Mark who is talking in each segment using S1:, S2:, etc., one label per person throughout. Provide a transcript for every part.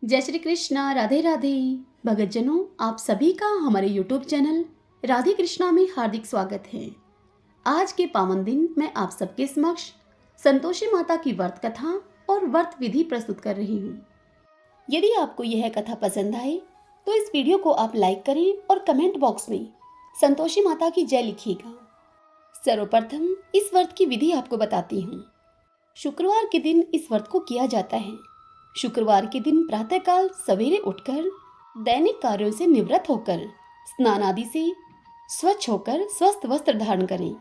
S1: जय श्री कृष्णा। राधे राधे। भगतजनों, आप सभी का हमारे YouTube चैनल राधे कृष्णा में हार्दिक स्वागत है। आज के पावन दिन मैं आप सबके समक्ष संतोषी माता की व्रत कथा और व्रत विधि प्रस्तुत कर रही हूँ। यदि आपको यह कथा पसंद आए तो इस वीडियो को आप लाइक करें और कमेंट बॉक्स में संतोषी माता की जय लिखिएगा। सर्वप्रथम इस व्रत की विधि आपको बताती हूँ। शुक्रवार के दिन इस व्रत को किया जाता है। शुक्रवार के दिन प्रातःकाल सवेरे उठकर दैनिक कार्यों से निवृत्त होकर स्नान आदि से स्वच्छ होकर स्वस्थ वस्त्र धारण करें।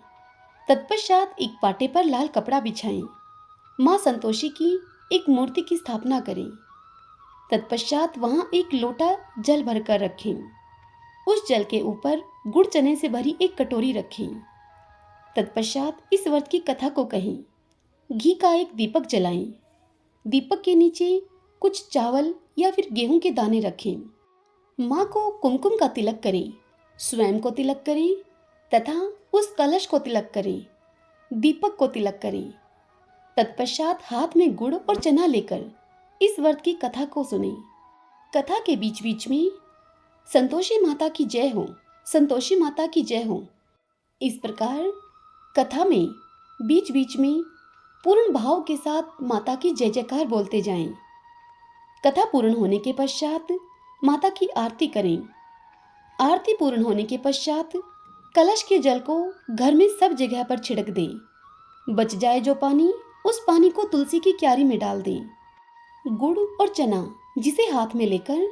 S1: तत्पश्चात एक पाटे पर लाल कपड़ा बिछाएं। मां संतोषी की एक मूर्ति की स्थापना करें। तत्पश्चात वहां एक लोटा जल भरकर रखें। उस जल के ऊपर गुड़ चने से भरी एक कटोरी रखें। तत्पश्चात इस व्रत की कथा को कहें। घी का एक दीपक जलाएं। दीपक के नीचे कुछ चावल या फिर गेहूं के दाने रखें। माँ को कुमकुम का तिलक करें, स्वयं को तिलक करें तथा उस कलश को तिलक करें, दीपक को तिलक करें। तत्पश्चात हाथ में गुड़ और चना लेकर इस व्रत की कथा को सुनें। कथा के बीच बीच में संतोषी माता की जय हो, संतोषी माता की जय हो। इस प्रकार कथा में बीच बीच में पूर्ण भाव के साथ माता की जय जयकार बोलते जाएं। कथा पूर्ण होने के पश्चात माता की आरती करें। आरती पूर्ण होने के पश्चात कलश के जल को घर में सब जगह पर छिड़क दें। बच जाए जो पानी, उस पानी को तुलसी की क्यारी में डाल दें। गुड़ और चना जिसे हाथ में लेकर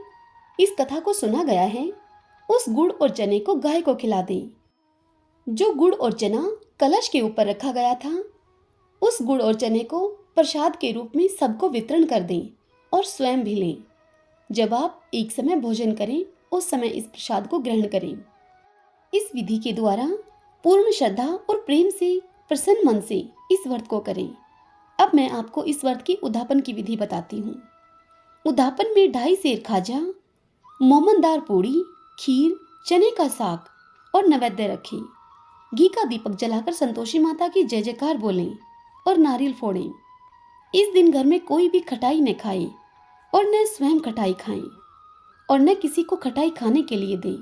S1: इस कथा को सुना गया है, उस गुड़ और चने को गाय को खिला दें। जो गुड़ और चना कलश के ऊपर रखा गया था, उस गुड़ और चने को प्रसाद के रूप में सबको वितरण कर दें और स्वयं भी लें। जब आप एक समय भोजन करें, उस समय इस प्रसाद को ग्रहण करें। इस विधि के द्वारा पूर्ण श्रद्धा और प्रेम से प्रसन्न मन से इस व्रत को करें। अब मैं आपको इस व्रत की उद्यापन की विधि बताती हूँ। उद्यापन में 2.5 सेर खाजा, मोमनदार पूड़ी, खीर, चने का साग और नैवेद्य रखें। घी का दीपक जलाकर संतोषी माता की जय जयकार बोलें और नारियल फोड़ें। इस दिन घर में कोई भी खटाई न खाए और न स्वयं खटाई खाएं और न किसी को खटाई खाने के लिए दें।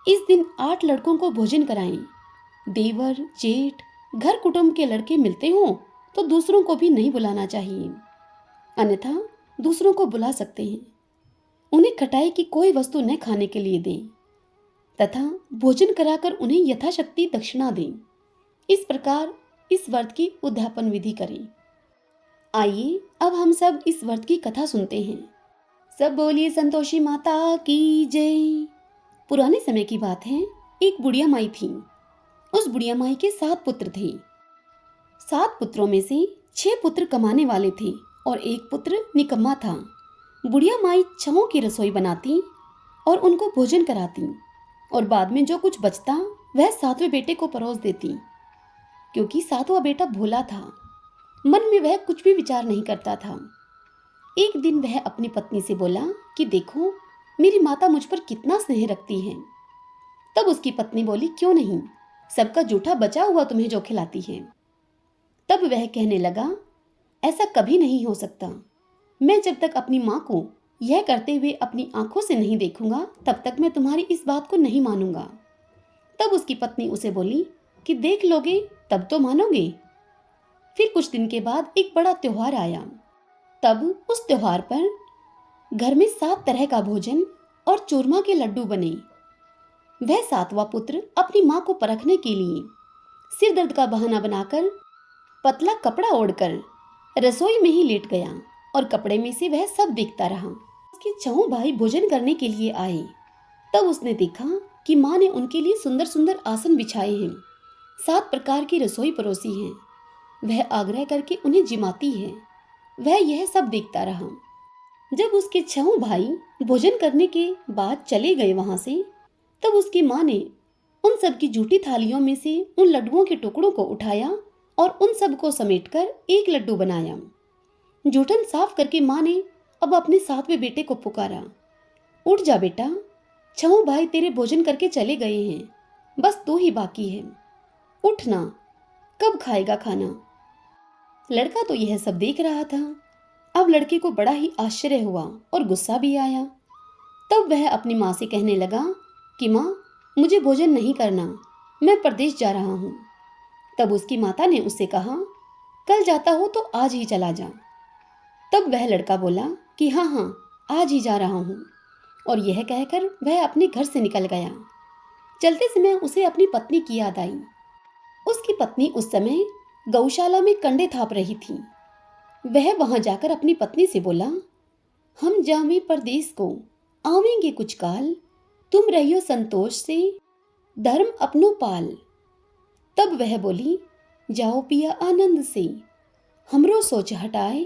S1: इस दिन 8 लड़कों को भोजन कराएं। देवर, जेठ, घर कुटुंब के लड़के मिलते हों तो दूसरों को भी नहीं बुलाना चाहिए, अन्यथा दूसरों को बुला सकते हैं। उन्हें खटाई की कोई वस्तु न खाने के लिए दें तथा भोजन कराकर उन्हें यथाशक्ति दक्षिणा दें। इस प्रकार इस व्रत की उद्यापन विधि करें। आइए अब हम सब इस व्रत की कथा सुनते हैं। सब बोलिए संतोषी माता की जय। पुराने समय की बात है। एक बुढ़िया माई थी। उस बुढ़िया माई के 7 पुत्र थे। 7 पुत्रों में से 6 पुत्र कमाने वाले थे और एक पुत्र निकम्मा था। बुढ़िया माई 6 की रसोई बनाती और उनको भोजन कराती और बाद में जो कुछ बचता वह 7वें बेटे को परोस देती। क्योंकि 7वां बेटा भोला था, मन में वह कुछ भी विचार नहीं करता था। एक दिन वह अपनी पत्नी से बोला कि देखो, मेरी माता मुझ पर कितना स्नेह रखती है। तब उसकी पत्नी बोली, क्यों नहीं, सबका जूठा बचा हुआ तुम्हें जो खिलाती है। तब वह कहने लगा, ऐसा कभी नहीं हो सकता। मैं जब तक अपनी माँ को यह करते हुए अपनी आंखों से नहीं देखूंगा, तब तक मैं तुम्हारी इस बात को नहीं मानूंगा। तब उसकी पत्नी उसे बोली कि देख लोगे तब तो मानोगे। फिर कुछ दिन के बाद एक बड़ा त्योहार आया। तब उस त्योहार पर घर में 7 तरह का भोजन और चूरमा के लड्डू बने। वह 7वां पुत्र अपनी माँ को परखने के लिए सिर दर्द का बहाना बनाकर पतला कपड़ा ओढ़कर रसोई में ही लेट गया और कपड़े में से वह सब देखता रहा। उसके 6 भाई भोजन करने के लिए आए। तब उसने देखा कि माँ ने उनके लिए सुंदर सुंदर आसन बिछाए हैं, 7 प्रकार की रसोई परोसी है। वह आग्रह करके उन्हें जिमाती है। वह यह सब देखता रहा। जब उसके 6 भाई भोजन करने के बाद चले गए वहां से, तब उसकी माँ ने उन सब की झूठी थालियों में से उन लड्डुओं के टुकड़ों को उठाया और उन सब को समेटकर एक लड्डू बनाया। जूठन साफ करके माँ ने अब अपने 7वें बेटे को पुकारा, उठ जा बेटा, 6 भाई तेरे भोजन करके चले गए हैं, बस तू ही बाकी है। उठ ना, कब खाएगा खाना। लड़का तो यह सब देख रहा था। अब लड़के को बड़ा ही आश्चर्य हुआ और गुस्सा भी आया। तब वह अपनी माँ से कहने लगा कि माँ, मुझे भोजन नहीं करना, मैं परदेश जा रहा हूँ। तब उसकी माता ने उससे कहा, कल जाता हो तो आज ही चला जा। तब वह लड़का बोला कि हाँ हाँ, आज ही जा रहा हूँ, और यह कहकर वह अपने घर से निकल गया। चलते समय उसे अपनी पत्नी की याद आई। उसकी पत्नी उस समय गौशाला में कंडे थाप रही थी। वह वहां जाकर अपनी पत्नी से बोला, हम जावें परदेस को, आवेंगे कुछ काल, तुम रहियो संतोष से, धर्म अपनो पाल। तब वह बोली, जाओ पिया आनंद से, हमरो सोच हटाए,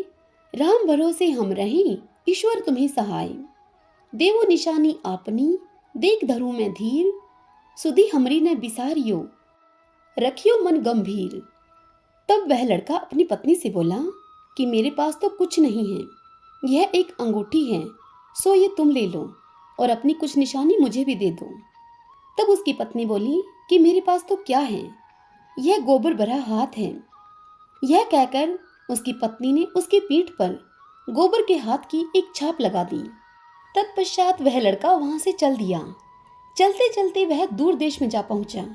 S1: राम भरोसे हम रहें, ईश्वर तुम्हें सहाय। देवो निशानी आपनी, देख धरू में धीर, सुधी हमरी न बिसारियो, रखियो मन गंभीर। तब वह लड़का अपनी पत्नी से बोला कि मेरे पास तो कुछ नहीं है, यह एक अंगूठी है, सो ये तुम ले लो और अपनी कुछ निशानी मुझे भी दे दो। तब उसकी पत्नी बोली कि मेरे पास तो क्या है, यह गोबर भरा हाथ है। यह कहकर उसकी पत्नी ने उसकी पीठ पर गोबर के हाथ की एक छाप लगा दी। तत्पश्चात वह लड़का वहां से चल दिया। चलते चलते वह दूर देश में जा पहुंचा।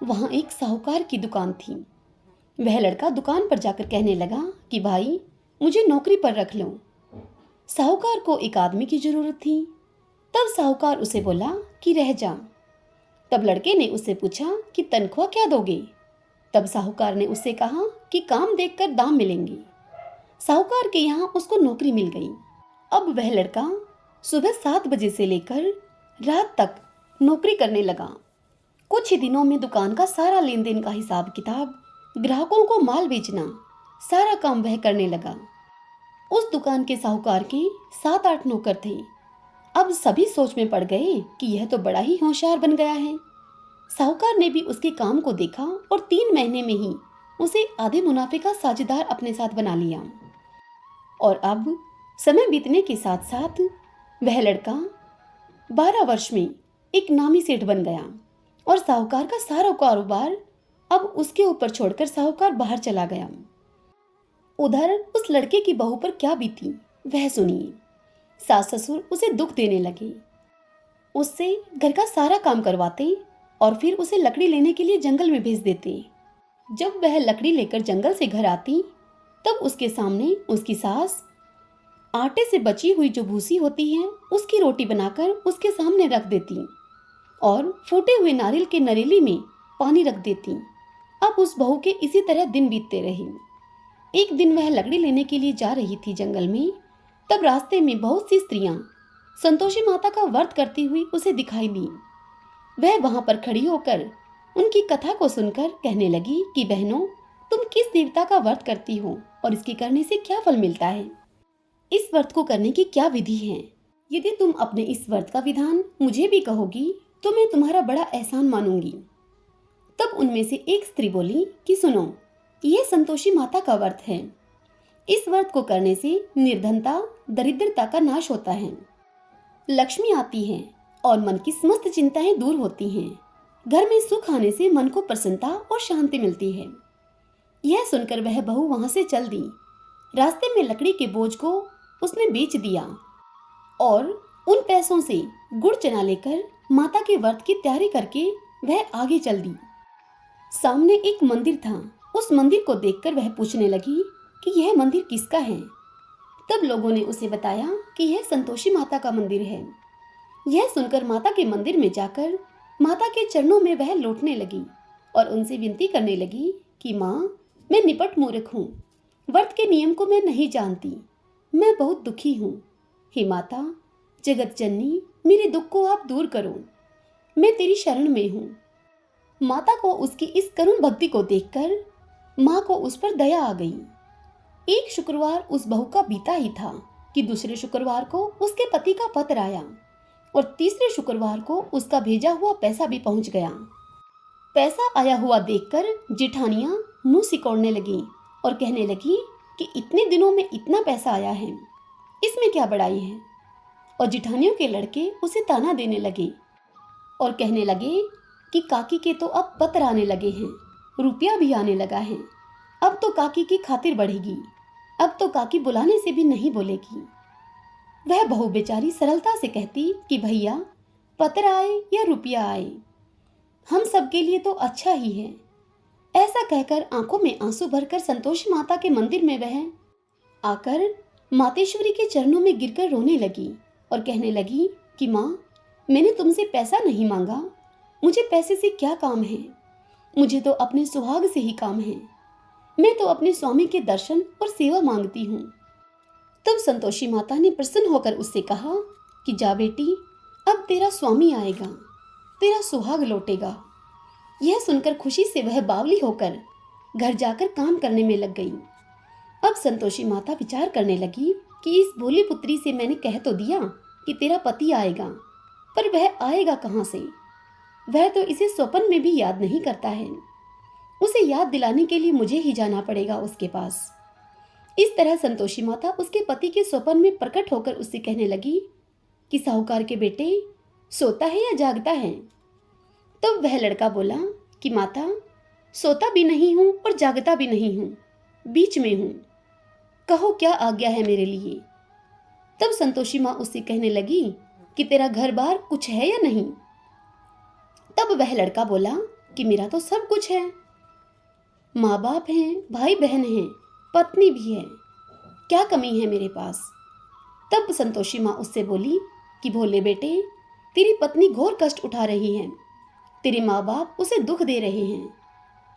S1: वहां एक साहूकार की दुकान थी। वह लड़का दुकान पर जाकर कहने लगा कि भाई, मुझे नौकरी पर रख लो। साहूकार को एक आदमी की जरूरत थी। तब साहूकार उसे बोला कि रह जा। तब लड़के ने उससे पूछा कि तनख्वाह क्या दोगे? तब साहूकार ने उससे कहा कि काम देखकर दाम मिलेंगे। साहूकार के यहाँ उसको नौकरी मिल गई। अब वह लड़का सुबह 7 बजे से लेकर रात तक नौकरी करने लगा। कुछ ही दिनों में दुकान का सारा लेन देन का हिसाब किताब, ग्राहकों को माल बेचना, सारा काम वह करने लगा। उस दुकान के साहूकार के 7-8 नौकर थे। अब सभी सोच में पड़ गए कि यह तो बड़ा ही होशियार बन गया है। साहूकार ने भी उसके काम को देखा और 3 महीने में ही उसे आधे मुनाफे का साझेदार अपने साथ बना लिया। और अब समय बीतने के साथ साथ वह लड़का 12 वर्ष में एक नामी सेठ बन गया और साहूकार का सारा कारोबार अब उसके ऊपर छोड़कर साहूकार बाहर चला गया। उधर उस लड़के की बहू पर क्या बीती वह सुनिए। सास ससुर उसे दुख देने लगे, उससे घर का सारा काम करवाते और फिर उसे लकड़ी लेने के लिए जंगल में भेज देते। जब वह लकड़ी लेकर जंगल से घर आती तब उसके सामने उसकी सास आटे से बची हुई जो भूसी होती है उसकी रोटी बनाकर उसके सामने रख देती और फूटे हुए नारियल के नरेली में पानी रख देती। अब उस बहू के इसी तरह दिन बीतते रहे। एक दिन वह लकड़ी लेने के लिए जा रही थी जंगल में। तब रास्ते में बहुत सी स्त्रियां संतोषी माता का व्रत करती हुई उसे दिखाई दी। वह वहां पर खड़ी होकर उनकी कथा को सुनकर कहने लगी कि बहनों, तुम किस देवता का व्रत करती हो और इसके करने से क्या फल मिलता है? इस व्रत को करने की क्या विधि है? यदि तुम अपने इस व्रत का विधान मुझे भी कहोगी तो मैं तुम्हारा बड़ा एहसान मानूंगी। तब उनमें से एक स्त्री बोली कि सुनो, यह संतोषी माता का व्रत है। इस व्रत को करने से निर्धनता, दरिद्रता का नाश होता है, लक्ष्मी आती है और मन की समस्त चिंताएं दूर होती हैं। घर में सुख आने से मन को प्रसन्नता और शांति मिलती है। यह सुनकर वह बहू वहां से चल दी। रास्ते में लकड़ी के बोझ को उसने बेच दिया और उन पैसों से गुड़ चना लेकर माता के व्रत की तैयारी करके वह आगे चल दी। सामने एक मंदिर था। उस मंदिर को देखकर वह पूछने लगी कि यह मंदिर किसका है? तब लोगों ने उसे बताया कि यह संतोषी माता का मंदिर है। यह सुनकर माता के मंदिर में जाकर माता के चरणों में वह लौटने लगी और उनसे विनती करने लगी कि माँ, मैं निपट मूर्ख हूँ, व्रत के नियम को मैं नहीं जानती, मैं बहुत दुखी हूँ। हे माता, जगत जननी, मेरे दुख को आप दूर करो, मैं तेरी शरण में हूँ। माता को उसकी इस करुण भक्ति को देखकर माँ को उस पर दया आ गई। एक शुक्रवार उस बहू का बीता ही था कि दूसरे शुक्रवार को उसके पति का पत्र आया और तीसरे शुक्रवार को उसका भेजा हुआ पैसा भी पहुंच गया। पैसा आया हुआ देखकर जेठानियां मुंह सिकोड़ने लगी और कहने लगी कि इतने दिनों में इतना पैसा आया है, इसमें क्या बड़ाई है। और जेठानियों के लड़के उसे ताना देने लगे और कहने लगे कि काकी के तो अब पत्र आने लगे हैं, रुपया भी आने लगा है, अब तो काकी की खातिर बढ़ेगी। अब तो काकी बुलाने से भी नहीं बोलेगी। वह बहू बेचारी सरलता से कहती कि भैया पत्र आए या रुपया आए, हम सबके लिए तो अच्छा ही है। ऐसा कहकर आंखों में आंसू भरकर संतोषी माता के मंदिर में वह आकर मातेश्वरी के चरणों में गिरकर रोने लगी और कहने लगी कि माँ, मैंने तुमसे पैसा नहीं मांगा, मुझे पैसे से क्या काम है, मुझे तो अपने सुहाग से ही काम है। मैं तो अपने स्वामी के दर्शन और सेवा मांगती हूँ। तब संतोषी माता ने प्रसन्न होकर उससे कहा कि जा बेटी, अब तेरा स्वामी आएगा, तेरा सुहाग लौटेगा। यह सुनकर खुशी से वह बावली होकर घर जाकर काम करने में लग गई। अब संतोषी माता विचार करने लगी कि इस भोली पुत्री से मैंने कह तो दिया कि तेरा पति आएगा, पर वह आएगा कहाँ से? वह तो इसे स्वप्न में भी याद नहीं करता है। उसे याद दिलाने के लिए मुझे ही जाना पड़ेगा उसके पास। इस तरह संतोषी माता उसके पति के स्वप्न में प्रकट होकर उससे कहने लगी कि साहूकार के बेटे, सोता है या जागता है? तब वह लड़का बोला कि माता, सोता भी नहीं हूं और जागता भी नहीं हूं, बीच में हूं, कहो क्या आज्ञा है मेरे लिए। तब संतोषी माँ उससे कहने लगी कि तेरा घर बार कुछ है या नहीं? तब वह लड़का बोला कि मेरा तो सब कुछ है, माँ बाप हैं, भाई बहन हैं, पत्नी भी है, क्या कमी है मेरे पास? तब संतोषी माँ उससे बोली कि भोले बेटे, तेरी पत्नी घोर कष्ट उठा रही है, तेरे माँ बाप उसे दुख दे रहे हैं,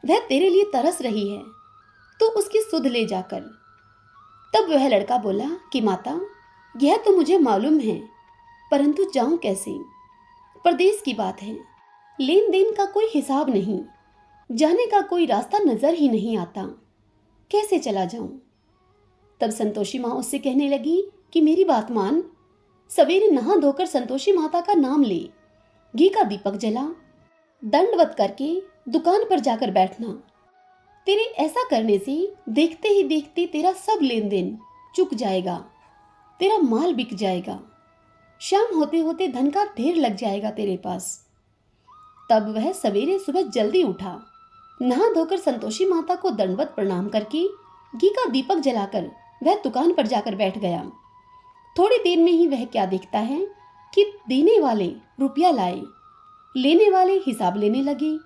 S1: वह तेरे लिए तरस रही है, तो उसकी सुध ले जाकर। तब वह लड़का बोला कि माता, यह तो मुझे मालूम है, परंतु जाऊं कैसे? परदेश की बात है, लेन देन का कोई हिसाब नहीं, जाने का कोई रास्ता नजर ही नहीं आता, कैसे चला जाऊं? तब संतोषी माँ उससे कहने लगी कि मेरी बात मान, सवेरे नहा धोकर संतोषी माता का नाम ले, घी का दीपक जला, दंडवत करके दुकान पर जाकर बैठना। तेरे ऐसा करने से देखते ही देखते तेरा सब लेन देन चुक जाएगा, तेरा माल बिक जाएगा, शाम होते होते धन का ढेर लग जाएगा तेरे पास। तब वह सवेरे सुबह जल्दी उठा, नहा धोकर संतोषी माता को दंडवत प्रणाम करके घी का दीपक जलाकर वह दुकान पर जाकर बैठ गया। थोड़ी देर में ही वह क्या देखता है कि देने वाले रुपया लाए, लेने वाले हिसाब लेने लगे,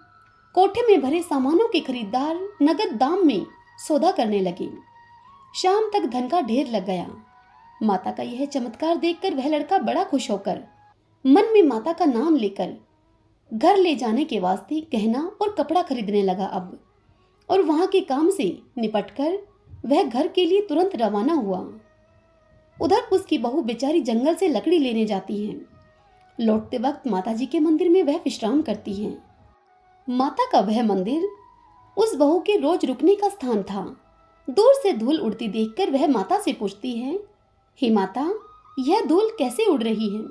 S1: कोठे में भरे सामानों के खरीदार नगद दाम में सौदा करने लगे। शाम तक धन का ढेर लग गया। माता का यह चमत्कार देखकर वह लड़का बड़ा खुश होकर मन में माता का नाम लेकर घर ले जाने के वास्ते गहना और कपड़ा खरीदने लगा अब, और वहां के काम से निपटकर वह घर के लिए तुरंत रवाना हुआ। उधर उसकी बहू बेचारी जंगल से लकड़ी लेने जाती है। लौटते वक्त माताजी के मंदिर में वह विश्राम करती है। माता का वह मंदिर उस बहू के रोज रुकने का स्थान था। दूर से धूल उड़ती देखकर वह माता से पूछती है, हे माता, यह धूल कैसे उड़ रही है?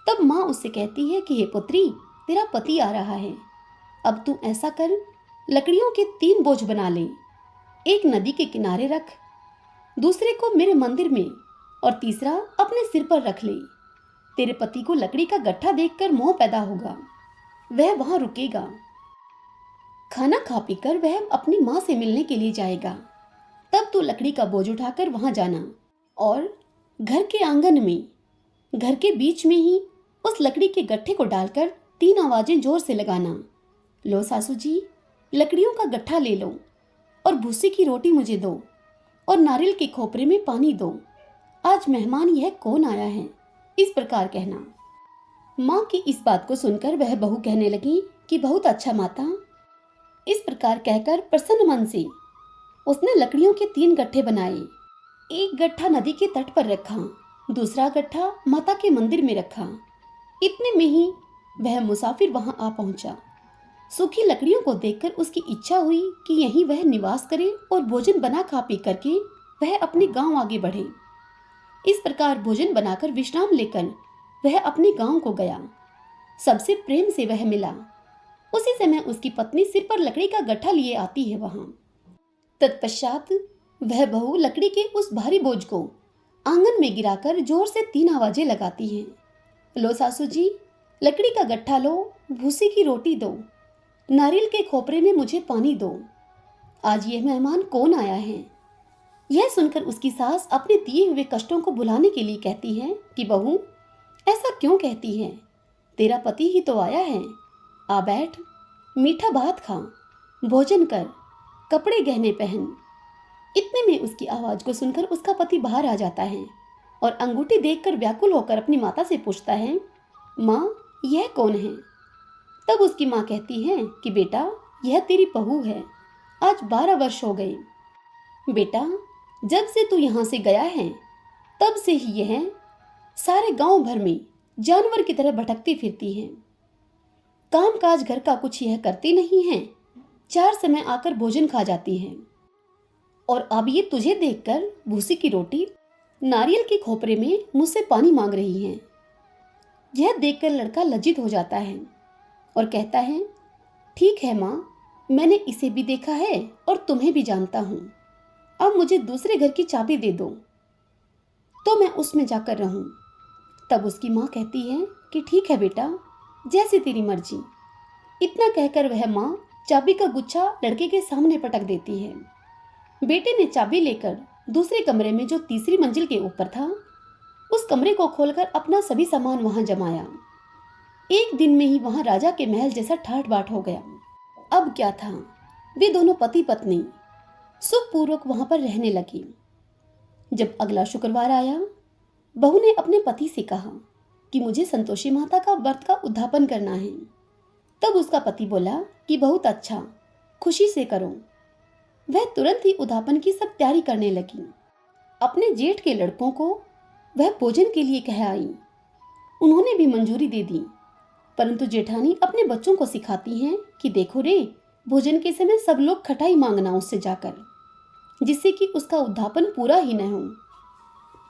S1: तब माँ उससे कहती है कि हे पुत्री, तेरा पति आ रहा है, अब तू ऐसा कर, लकड़ियों के 3 बोझ बना ले, एक नदी के किनारे रख, दूसरे को मेरे मंदिर में और तीसरा अपने सिर पर रख ले। तेरे पति को लकड़ी का गट्ठा देखकर मोह पैदा होगा, वह वहां रुकेगा, खाना खा पीकर वह अपनी माँ से मिलने के लिए जाएगा। तब तू लकड़ी का बोझ उठाकर वहां जाना और घर के आंगन में, घर के बीच में ही उस लकड़ी के गट्ठे को डालकर 3 आवाजें जोर से लगाना, लो सासू जी, लकड़ियों का गट्ठा ले लो और भूसे की रोटी मुझे दो और नारियल के खोपरे में पानी दो, आज मेहमान यह कौन आया है, इस प्रकार कहना। माँ की इस बात को सुनकर वह बहू कहने लगी कि बहुत अच्छा माता। इस प्रकार कहकर प्रसन्न मन से उसने लकड़ियों के 3 गट्ठे बनाए। एक गट्ठा नदी के तट पर रखा, दूसरा गट्ठा माता के मंदिर में रखा। इतने में ही वह मुसाफिर वहां आ पहुंचा। सूखी लकड़ियों को देखकर उसकी इच्छा हुई कि यहीं वह निवास करे और भोजन बना खा पी करके वह अपने गांव आगे बढ़े। इस प्रकार भोजन बनाकर विश्राम लेकर वह अपने गांव को गया। सबसे प्रेम से वह मिला। उसी समय उसकी पत्नी सिर पर लकड़ी का गट्ठा लिए आती है वहां। तत्पश्चात वह बहू लकड़ी के उस भारी बोझ को आंगन में गिराकर जोर से 3 आवाजें लगाती है, लो सासू जी, लकड़ी का गट्ठा लो, भूसी की रोटी दो, नारियल के खोपरे में मुझे पानी दो, आज यह मेहमान कौन आया है, यह सुनकर उसकी सास अपने दिए हुए कष्टों को भुलाने के लिए कहती है कि बहू, ऐसा क्यों कहती है? तेरा पति ही तो आया है। आ बैठ, मीठा भात खा, भोजन कर, कपड़े गहने पहन। इतने में उसकी आवाज को सुनकर उसका पति बाहर आ जाता है और अंगूठी देखकर व्याकुल होकर अपनी माता से पूछता है, माँ, यह कौन है? तब उसकी माँ कहती है कि बेटा, यह तेरी बहू है। आज 12 वर्ष हो गए। बेटा, जब से तू यहाँ से गया है तब से ही यह सारे गांव भर में जानवर की तरह भटकती फिरती है। काम काज घर का कुछ यह करती नहीं है। 4 समय आकर भोजन खा जाती है और अब ये तुझे देखकर भूसी की रोटी, नारियल के खोपरे में मुझसे पानी मांग रही है। यह देखकर लड़का लज्जित हो जाता है और कहता है, ठीक है माँ, मैंने इसे भी देखा है और तुम्हें भी जानता हूँ। अब मुझे दूसरे घर की चाबी दे दो तो मैं उसमें जाकर रहूं। तब उसकी माँ कहती है कि ठीक है बेटा, जैसी तेरी मर्जी। इतना कहकर वह माँ चाबी का गुच्छा लड़के के सामने पटक देती है। बेटे ने चाबी लेकर दूसरे कमरे में, जो तीसरी मंजिल के ऊपर था, उस कमरे को खोलकर अपना सभी सामान वहां जमाया। एक दिन में ही वहां राजा के महल जैसा ठाठ बाट हो गया। अब क्या था, वे दोनों पति पत्नी सुखपूर्वक वहां पर रहने लगी। जब अगला शुक्रवार आया, बहू ने अपने पति से कहा कि मुझे संतोषी माता का व्रत का उद्यापन करना है। तब उसका पति बोला कि बहुत अच्छा, खुशी से करो। वह तुरंत ही उद्यापन की सब तैयारी करने लगी। अपने जेठ के लड़कों को वह भोजन के लिए कह आई। उन्होंने भी मंजूरी दे दी, परंतु जेठानी अपने बच्चों को सिखाती हैं कि देखो रे, भोजन के समय सब लोग खटाई मांगना उससे जाकर, जिससे कि उसका उद्यापन पूरा ही न हो।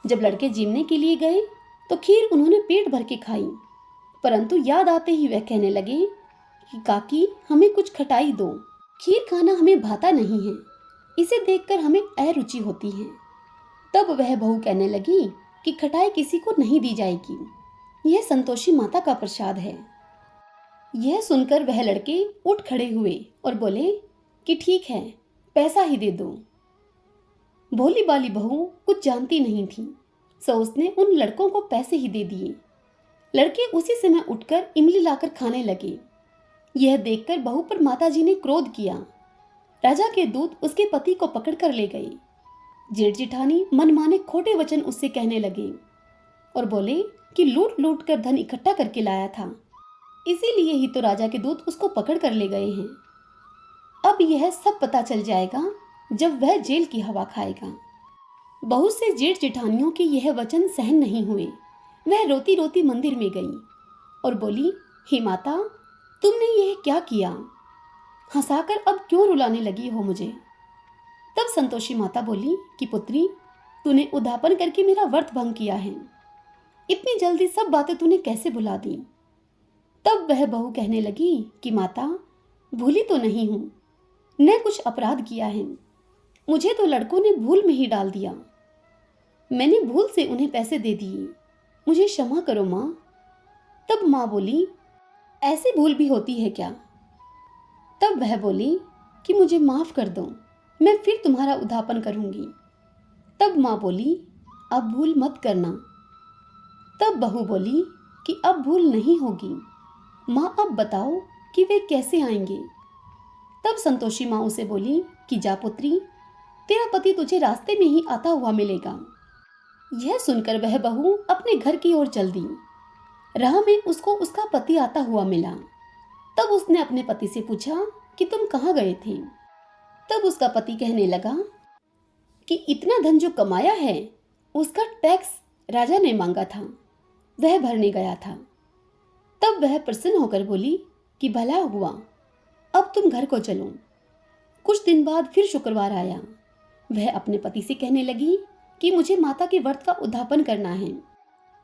S1: जब लड़के जिमने के लिए गए तो खीर उन्होंने पेट भर के खाई, परंतु याद आते ही वह कहने लगे कि काकी, हमें कुछ खटाई दो। खीर खाना हमें भाता नहीं है, इसे देखकर हमें अरुचि होती है। तब वह बहू कहने लगी कि खटाई किसी को नहीं दी जाएगी, यह संतोषी माता का प्रसाद है। यह सुनकर वह लड़के उठ खड़े हुए और बोले कि ठीक है, पैसा ही दे दो। भोली बाली बहू कुछ जानती नहीं थी, सो उसने उन लड़कों को पैसे ही दे दिए। लड़के उसी समय उठकर इमली लाकर खाने लगे। यह देखकर बहू पर माताजी ने क्रोध किया। राजा के दूत उसके पति को पकड़कर ले गए। जेठ जेठानी मनमाने खोटे वचन उससे कहने लगे और बोले कि लूट लूट कर धन इकट्ठा करके लाया था, इसीलिए ही तो राजा के दूत उसको पकड़ कर ले गए हैं। अब यह सब पता चल जाएगा जब वह जेल की हवा खाएगा। बहू से जेठ जेठानियों के यह वचन सहन नहीं हुए। वह रोती रोती मंदिर में गई और बोली, हे माता, तुमने यह क्या किया? हंसाकर अब क्यों रुलाने लगी हो मुझे? तब संतोषी माता बोली कि पुत्री, तूने उद्यापन करके मेरा व्रत भंग किया है। इतनी जल्दी सब बातें तूने कैसे भुला दी? तब वह बहू कहने लगी कि माता, भूली तो नहीं हूं, न कुछ अपराध किया है। मुझे तो लड़कों ने भूल में ही डाल दिया। मैंने भूल से उन्हें पैसे दे दिए, मुझे क्षमा करो माँ। तब माँ बोली, ऐसी भूल भी होती है क्या? तब वह बोली कि मुझे माफ कर दो, मैं फिर तुम्हारा उद्यापन करूंगी। तब माँ बोली, अब भूल मत करना। तब बहू बोली कि अब भूल नहीं होगी। माँ, अब बताओ कि वे कैसे आएंगे? तब संतोषी माँ उसे बोली कि जा पुत्री, तेरा पति तुझे रास्ते में ही आता हुआ मिलेगा। यह सुनकर वह बहू अपने घर की ओर चल दी। राह में उसको उसका पति आता हुआ मिला। तब उसने अपने पति से पूछा कि तुम कहाँ गए थे? तब उसका पति कहने लगा कि इतना धन जो कमाया है उसका टैक्स राजा ने मांगा था, वह भरने गया था। तब वह प्रसन्न होकर बोली कि भला हुआ, अब तुम घर को चलो। कुछ दिन बाद फिर शुक्रवार आया। वह अपने पति से कहने लगी कि मुझे माता के व्रत का उद्यापन करना है।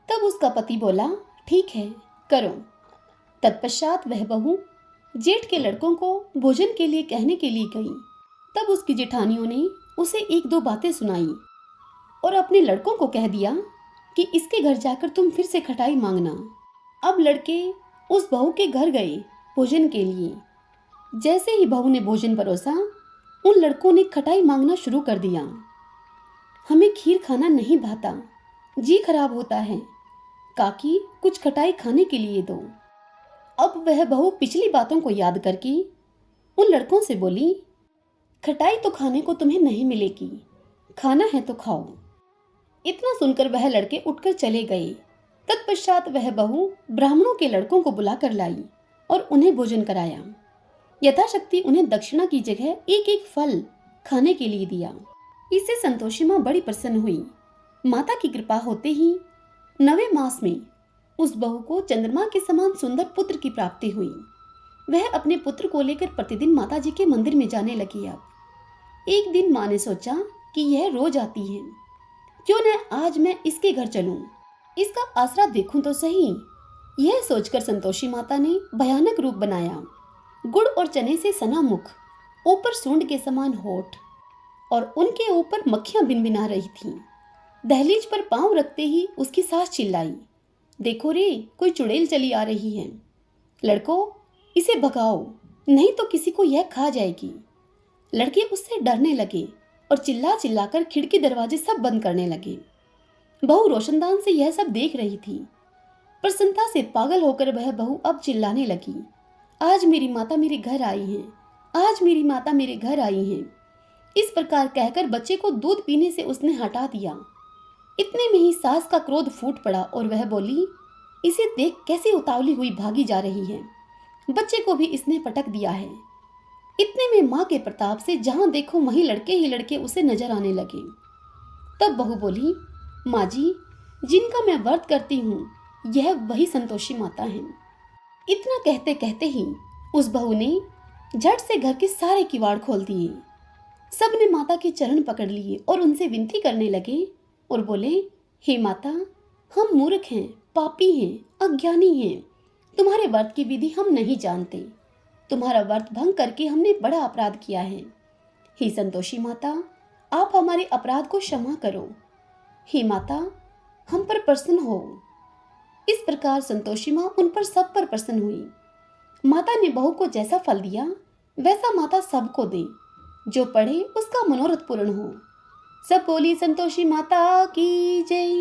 S1: तब उसका पति बोला, ठीक है, करो। तत्पश्चात वह बहू जेठ के लड़कों को भोजन के लिए कहने के लिए गई। तब उसकी जेठानियों ने उसे 1-2 बातें सुनाई और अपने लड़कों को कह दिया कि इसके घर जाकर तुम फिर से खटाई मांगना। अब लड़के उस बहू के घर गए भोजन के लिए। जैसे ही बहू ने भोजन परोसा, उन लड़कों ने खटाई मांगना शुरू कर दिया। हमें खीर खाना नहीं भाता, जी खराब होता है। काकी कुछ खटाई खाने के लिए दो। अब वह बहू पिछली बातों को याद करके उन लड़कों से बोली, खटाई तो खाने को तुम्हें नहीं मिलेगी, खाना है तो खाओ। इतना सुनकर वह लड़के उठकर चले गए। तत्पश्चात वह बहू ब्राह्मणों के लड़कों को बुलाकर लाई और उन्हें भोजन कराया। यथाशक्ति उन्हें दक्षिणा की जगह एक एक फल खाने के लिए दिया। इससे संतोषी माँ बड़ी प्रसन्न हुई। माता की कृपा होते ही 9वें मास में उस बहू को चंद्रमा के समान सुंदर पुत्र की प्राप्ति हुई। वह अपने पुत्र को लेकर प्रतिदिन माता जी के मंदिर में जाने लगी। अब एक दिन माँ ने सोचा कि यह रोज आती है, क्यों न आज मैं इसके घर चलूं, इसका आसरा देखूं तो सही। यह सोचकर संतोषी माता ने भयानक रूप बनाया। गुड़ और चने से सना मुख, ऊपर सूंड के समान होठ और उनके ऊपर मक्खियां भिनभिना रही थीं। दहलीज पर पांव रखते ही उसकी सास चिल्लाई, देखो रे, कोई चुड़ैल चली आ रही है। लड़कों, इसे भगाओ, नहीं तो किसी को यह खा जाएगी। लड़के उससे डरने लगे और चिल्ला चिल्लाकर खिड़की दरवाजे सब बंद करने लगे। बहू रोशनदान से यह सब देख रही थी। प्रसन्नता से पागल होकर वह बहू अब चिल्लाने लगी, आज मेरी माता मेरे घर आई है, आज मेरी माता मेरे घर आई है। इस प्रकार कहकर बच्चे को दूध पीने से उसने हटा दिया। इतने में ही सास का क्रोध फूट पड़ा और वह बोली, इसे देख कैसे उतावली हुई भागी जा रही है, बच्चे को भी इसने पटक दिया है। इतने में माँ के प्रताप से जहां देखो वहीं लड़के ही लड़के उसे नजर आने लगे। तब बहू बोली, माँ जी, जिनका मैं व्रत करती हूँ यह वही संतोषी माता है। इतना कहते कहते ही उस बहू ने झट से घर के सारे किवाड़ खोल दिए। सब ने माता के चरण पकड़ लिए और उनसे विनती करने लगे और बोले, हे माता, हम मूर्ख हैं, पापी हैं, अज्ञानी हैं। तुम्हारे व्रत की विधि हम नहीं जानते। तुम्हारा व्रत भंग करके हमने बड़ा अपराध किया है। हे संतोषी माता, आप हमारे अपराध को क्षमा करो। हे माता, हम पर प्रसन्न हो। इस प्रकार संतोषी माँ उन पर सब पर प्रसन्न हुई। माता ने बहू को जैसा फल दिया वैसा माता सबको दे, जो पढ़े उसका मनोरथ पूर्ण हो। सब बोली संतोषी माता की जय।